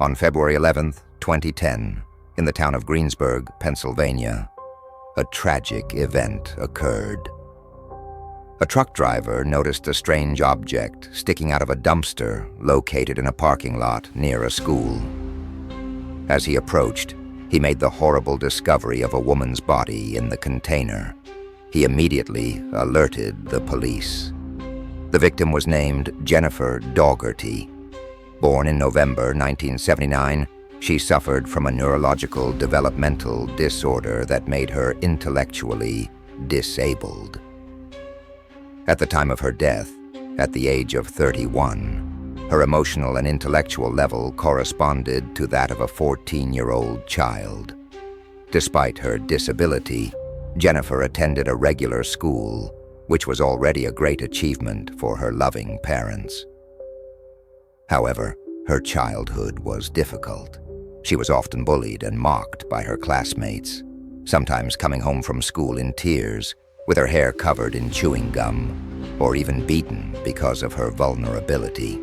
On February 11, 2010, in the town of Greensburg, Pennsylvania, a tragic event occurred. A truck driver noticed a strange object sticking out of a dumpster located in a parking lot near a school. As he approached, he made the horrible discovery of a woman's body in the container. He immediately alerted the police. The victim was named Jennifer Daugherty. Born in November 1979, she suffered from a neurological developmental disorder that made her intellectually disabled. At the time of her death, at the age of 31, her emotional and intellectual level corresponded to that of a 14-year-old child. Despite her disability, Jennifer attended a regular school, which was already a great achievement for her loving parents. However, her childhood was difficult. She was often bullied and mocked by her classmates, sometimes coming home from school in tears, with her hair covered in chewing gum, or even beaten because of her vulnerability.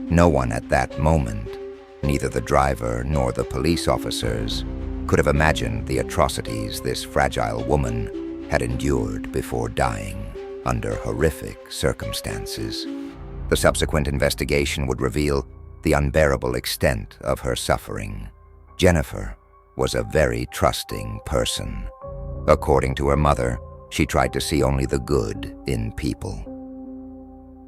No one at that moment, neither the driver nor the police officers, could have imagined the atrocities this fragile woman had endured before dying under horrific circumstances. The subsequent investigation would reveal the unbearable extent of her suffering. Jennifer was a very trusting person. According to her mother, she tried to see only the good in people.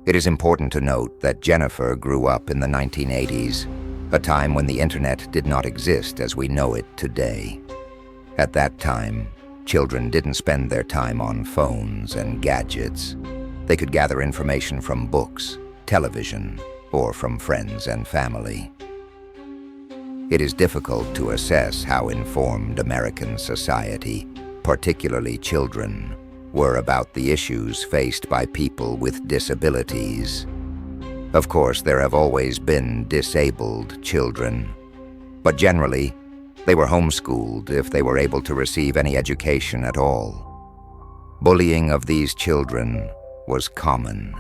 It is important to note that Jennifer grew up in the 1980s, a time when the internet did not exist as we know it today. At that time, children didn't spend their time on phones and gadgets. They could gather information from books, television, or from friends and family. It is difficult to assess how informed American society, particularly children, were about the issues faced by people with disabilities. Of course, there have always been disabled children, but generally, they were homeschooled if they were able to receive any education at all. Bullying of these children was common.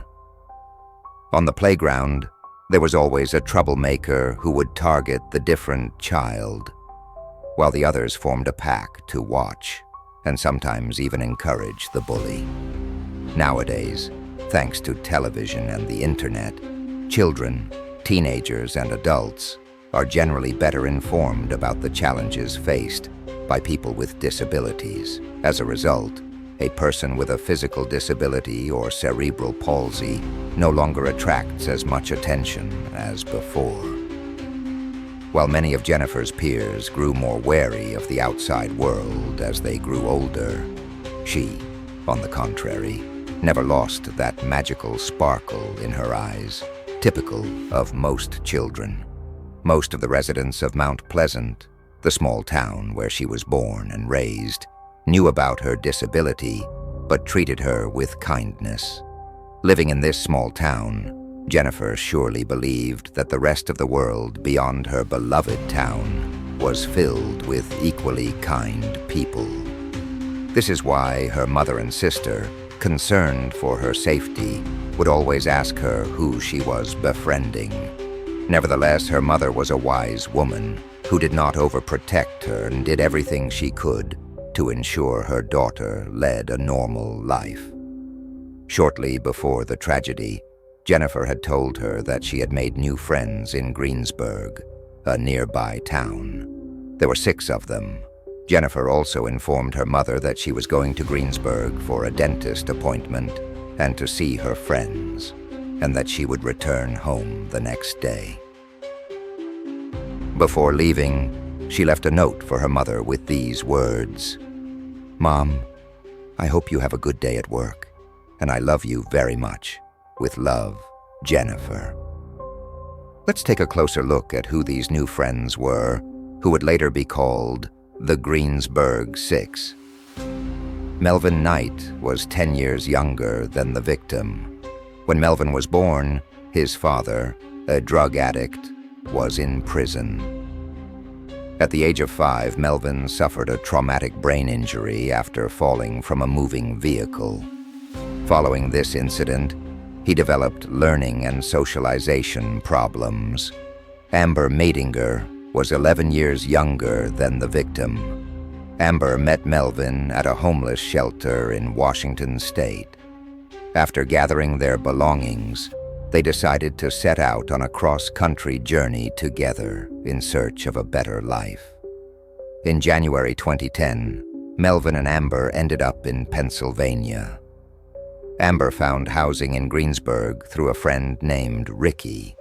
On the playground, there was always a troublemaker who would target the different child, while the others formed a pack to watch and sometimes even encourage the bully. Nowadays, thanks to television and the internet, children, teenagers, and adults are generally better informed about the challenges faced by people with disabilities. As a result, a person with a physical disability or cerebral palsy no longer attracts as much attention as before. While many of Jennifer's peers grew more wary of the outside world as they grew older, she, on the contrary, never lost that magical sparkle in her eyes, typical of most children. Most of the residents of Mount Pleasant, the small town where she was born and raised, knew about her disability, but treated her with kindness. Living in this small town, Jennifer surely believed that the rest of the world beyond her beloved town was filled with equally kind people. This is why her mother and sister, concerned for her safety, would always ask her who she was befriending. Nevertheless, her mother was a wise woman who did not overprotect her and did everything she could to ensure her daughter led a normal life. Shortly before the tragedy, Jennifer had told her that she had made new friends in Greensburg, a nearby town. There were 6 of them. Jennifer also informed her mother that she was going to Greensburg for a dentist appointment and to see her friends, and that she would return home the next day. Before leaving, she left a note for her mother with these words: "Mom, I hope you have a good day at work, and I love you very much. With love, Jennifer." Let's take a closer look at who these new friends were, who would later be called the Greensburg Six. Melvin Knight was 10 years younger than the victim. When Melvin was born, his father, a drug addict, was in prison. At the age of 5, Melvin suffered a traumatic brain injury after falling from a moving vehicle. Following this incident, he developed learning and socialization problems. Amber Madinger was 11 years younger than the victim. Amber met Melvin at a homeless shelter in Washington State. After gathering their belongings, they decided to set out on a cross-country journey together in search of a better life. In January 2010, Melvin and Amber ended up in Pennsylvania. Amber found housing in Greensburg through a friend named Ricky.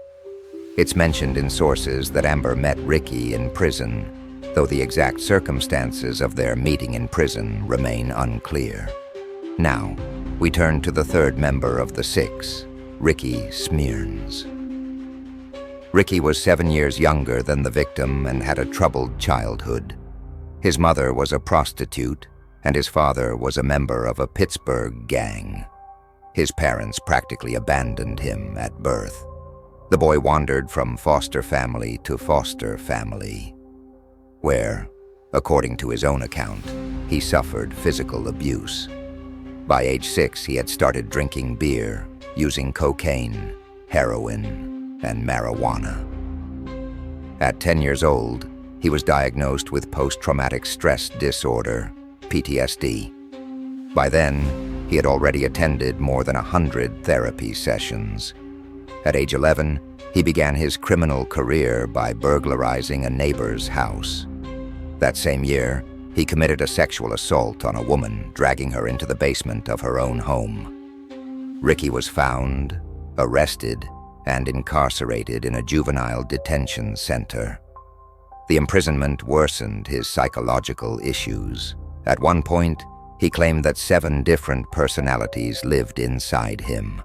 It's mentioned in sources that Amber met Ricky in prison, though the exact circumstances of their meeting in prison remain unclear. Now, we turn to the third member of the six, Ricky Smearns. Ricky was 7 years younger than the victim and had a troubled childhood. His mother was a prostitute, and his father was a member of a Pittsburgh gang. His parents practically abandoned him at birth. The boy wandered from foster family to foster family, where, according to his own account, he suffered physical abuse. By age 6, he had started drinking beer, using cocaine, heroin, and marijuana. At 10 years old, he was diagnosed with post-traumatic stress disorder, PTSD. By then, he had already attended more than 100 therapy sessions. At age 11, he began his criminal career by burglarizing a neighbor's house. That same year, he committed a sexual assault on a woman, dragging her into the basement of her own home. Ricky was found, arrested, and incarcerated in a juvenile detention center. The imprisonment worsened his psychological issues. At one point, he claimed that 7 different personalities lived inside him.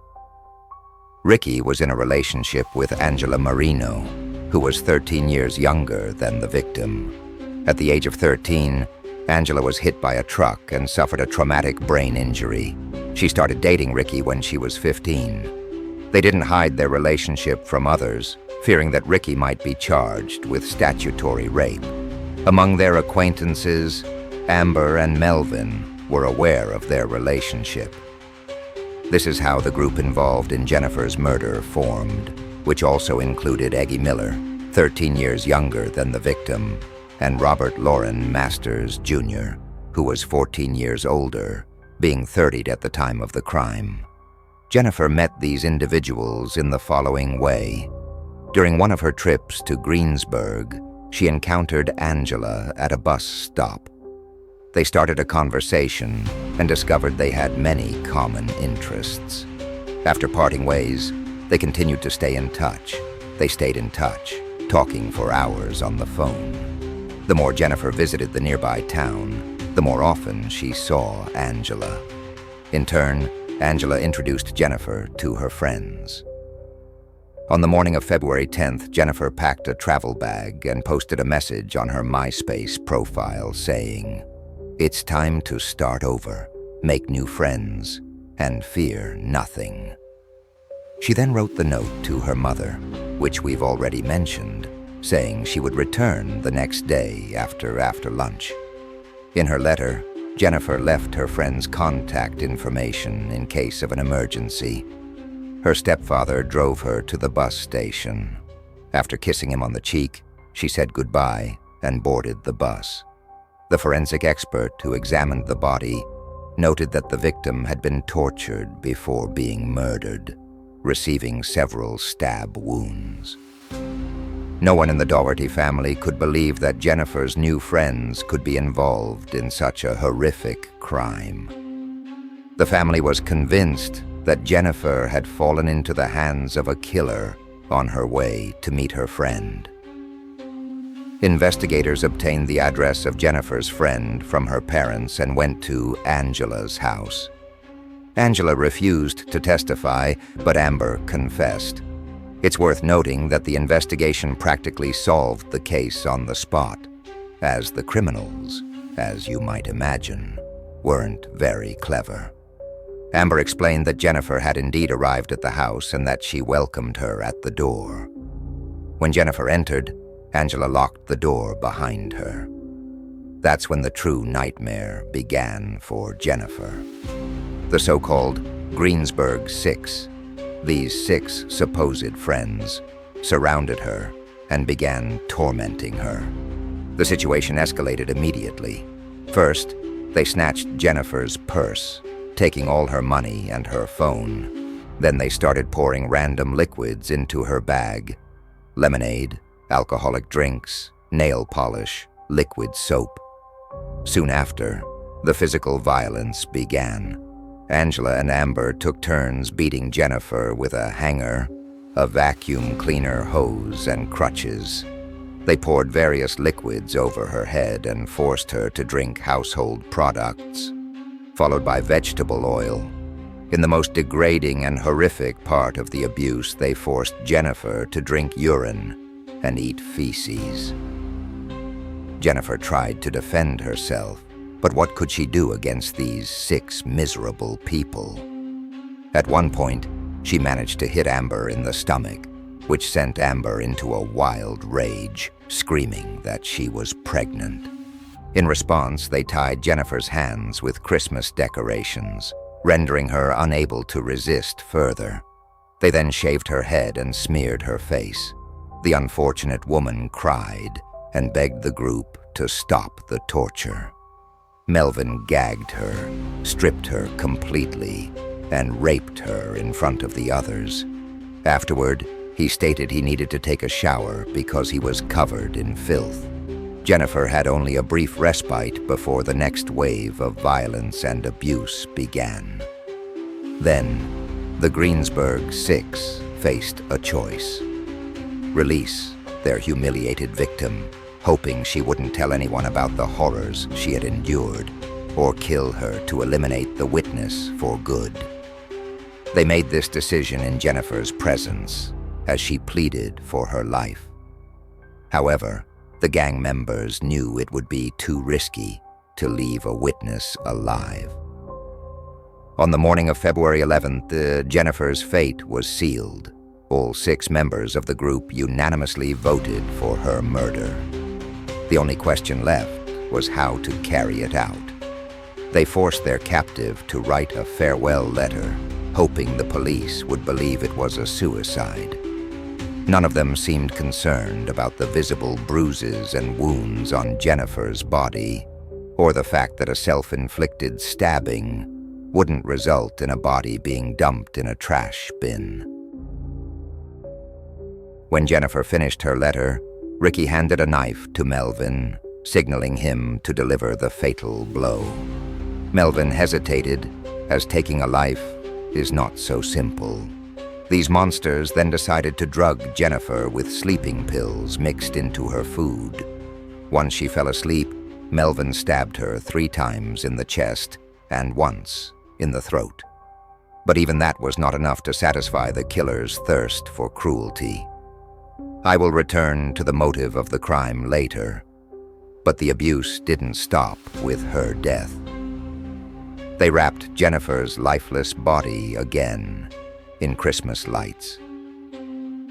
Ricky was in a relationship with Angela Marino, who was 13 years younger than the victim. At the age of 13, Angela was hit by a truck and suffered a traumatic brain injury. She started dating Ricky when she was 15. They didn't hide their relationship from others, fearing that Ricky might be charged with statutory rape. Among their acquaintances, Amber and Melvin were aware of their relationship. This is how the group involved in Jennifer's murder formed, which also included Eggie Miller, 13 years younger than the victim, and Robert Loren Masters, Jr., who was 14 years older, being 30 at the time of the crime. Jennifer met these individuals in the following way. During one of her trips to Greensburg, she encountered Angela at a bus stop. They started a conversation and discovered they had many common interests. After parting ways, they continued to stay in touch. They stayed in touch, talking for hours on the phone. The more Jennifer visited the nearby town, the more often she saw Angela. In turn, Angela introduced Jennifer to her friends. On the morning of February 10th, Jennifer packed a travel bag and posted a message on her MySpace profile saying, "It's time to start over, make new friends, and fear nothing." She then wrote the note to her mother, which we've already mentioned, saying she would return the next day after lunch. In her letter, Jennifer left her friend's contact information in case of an emergency. Her stepfather drove her to the bus station. After kissing him on the cheek, she said goodbye and boarded the bus. The forensic expert who examined the body noted that the victim had been tortured before being murdered, receiving several stab wounds. No one in the Daugherty family could believe that Jennifer's new friends could be involved in such a horrific crime. The family was convinced that Jennifer had fallen into the hands of a killer on her way to meet her friend. Investigators obtained the address of Jennifer's friend from her parents and went to Angela's house. Angela refused to testify, but Amber confessed. It's worth noting that the investigation practically solved the case on the spot, as the criminals, as you might imagine, weren't very clever. Amber explained that Jennifer had indeed arrived at the house and that she welcomed her at the door. When Jennifer entered, Angela locked the door behind her. That's when the true nightmare began for Jennifer. The so-called Greensburg Six, these 6 supposed friends, surrounded her and began tormenting her. The situation escalated immediately. First, they snatched Jennifer's purse, taking all her money and her phone. Then they started pouring random liquids into her bag: lemonade, alcoholic drinks, nail polish, liquid soap. Soon after, the physical violence began. Angela and Amber took turns beating Jennifer with a hanger, a vacuum cleaner hose, and crutches. They poured various liquids over her head and forced her to drink household products, followed by vegetable oil. In the most degrading and horrific part of the abuse, they forced Jennifer to drink urine and eat feces. Jennifer tried to defend herself, but what could she do against these 6 miserable people? At one point, she managed to hit Amber in the stomach, which sent Amber into a wild rage, screaming that she was pregnant. In response, they tied Jennifer's hands with Christmas decorations, rendering her unable to resist further. They then shaved her head and smeared her face. The unfortunate woman cried and begged the group to stop the torture. Melvin gagged her, stripped her completely, and raped her in front of the others. Afterward, he stated he needed to take a shower because he was covered in filth. Jennifer had only a brief respite before the next wave of violence and abuse began. Then, the Greensburg 6 faced a choice: release their humiliated victim, hoping she wouldn't tell anyone about the horrors she had endured, or kill her to eliminate the witness for good. They made this decision in Jennifer's presence, as she pleaded for her life. However, the gang members knew it would be too risky to leave a witness alive. On the morning of February 11th, Jennifer's fate was sealed. All 6 members of the group unanimously voted for her murder. The only question left was how to carry it out. They forced their captive to write a farewell letter, hoping the police would believe it was a suicide. None of them seemed concerned about the visible bruises and wounds on Jennifer's body, or the fact that a self-inflicted stabbing wouldn't result in a body being dumped in a trash bin. When Jennifer finished her letter, Ricky handed a knife to Melvin, signaling him to deliver the fatal blow. Melvin hesitated, as taking a life is not so simple. These monsters then decided to drug Jennifer with sleeping pills mixed into her food. Once she fell asleep, Melvin stabbed her 3 times in the chest and once in the throat. But even that was not enough to satisfy the killer's thirst for cruelty. I will return to the motive of the crime later, but the abuse didn't stop with her death. They wrapped Jennifer's lifeless body again in Christmas lights.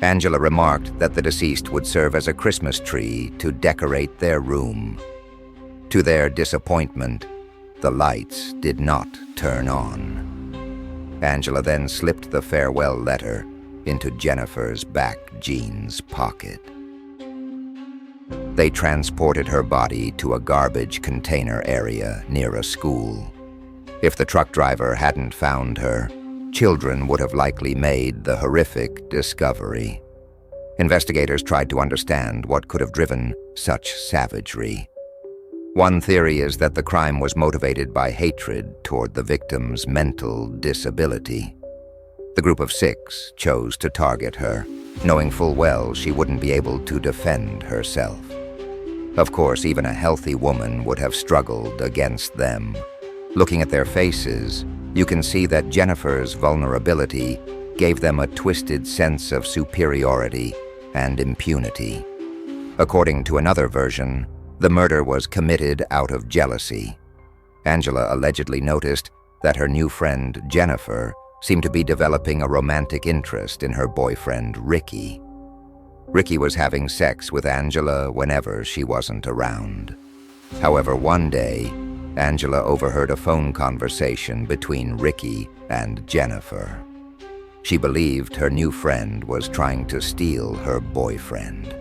Angela remarked that the deceased would serve as a Christmas tree to decorate their room. To their disappointment, the lights did not turn on. Angela then slipped the farewell letter into Jennifer's back jeans pocket. They transported her body to a garbage container area near a school. If the truck driver hadn't found her, children would have likely made the horrific discovery. Investigators tried to understand what could have driven such savagery. One theory is that the crime was motivated by hatred toward the victim's mental disability. The group of 6 chose to target her, knowing full well she wouldn't be able to defend herself. Of course, even a healthy woman would have struggled against them. Looking at their faces, you can see that Jennifer's vulnerability gave them a twisted sense of superiority and impunity. According to another version, the murder was committed out of jealousy. Angela allegedly noticed that her new friend, Jennifer, seemed to be developing a romantic interest in her boyfriend, Ricky. Ricky was having sex with Angela whenever she wasn't around. However, one day, Angela overheard a phone conversation between Ricky and Jennifer. She believed her new friend was trying to steal her boyfriend.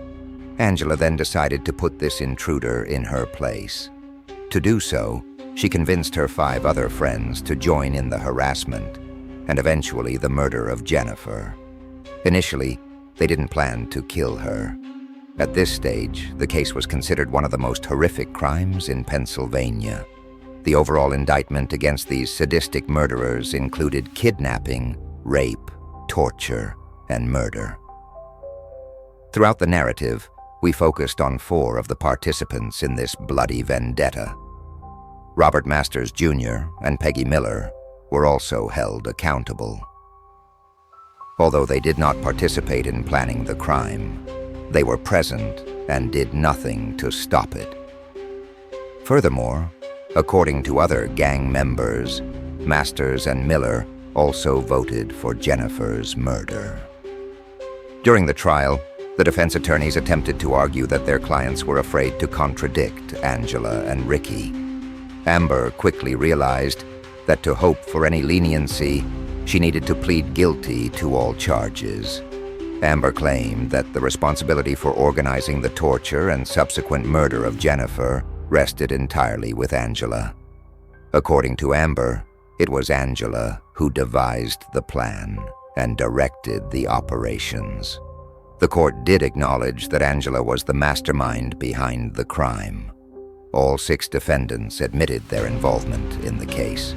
Angela then decided to put this intruder in her place. To do so, she convinced her 5 other friends to join in the harassment and eventually the murder of Jennifer. Initially, they didn't plan to kill her. At this stage, the case was considered one of the most horrific crimes in Pennsylvania. The overall indictment against these sadistic murderers included kidnapping, rape, torture, and murder. Throughout the narrative, we focused on 4 of the participants in this bloody vendetta. Robert Masters Jr. and Peggy Miller were also held accountable. Although they did not participate in planning the crime, they were present and did nothing to stop it. Furthermore, according to other gang members, Masters and Miller also voted for Jennifer's murder. During the trial, the defense attorneys attempted to argue that their clients were afraid to contradict Angela and Ricky. Amber quickly realized that to hope for any leniency, she needed to plead guilty to all charges. Amber claimed that the responsibility for organizing the torture and subsequent murder of Jennifer rested entirely with Angela. According to Amber, it was Angela who devised the plan and directed the operations. The court did acknowledge that Angela was the mastermind behind the crime. All 6 defendants admitted their involvement in the case.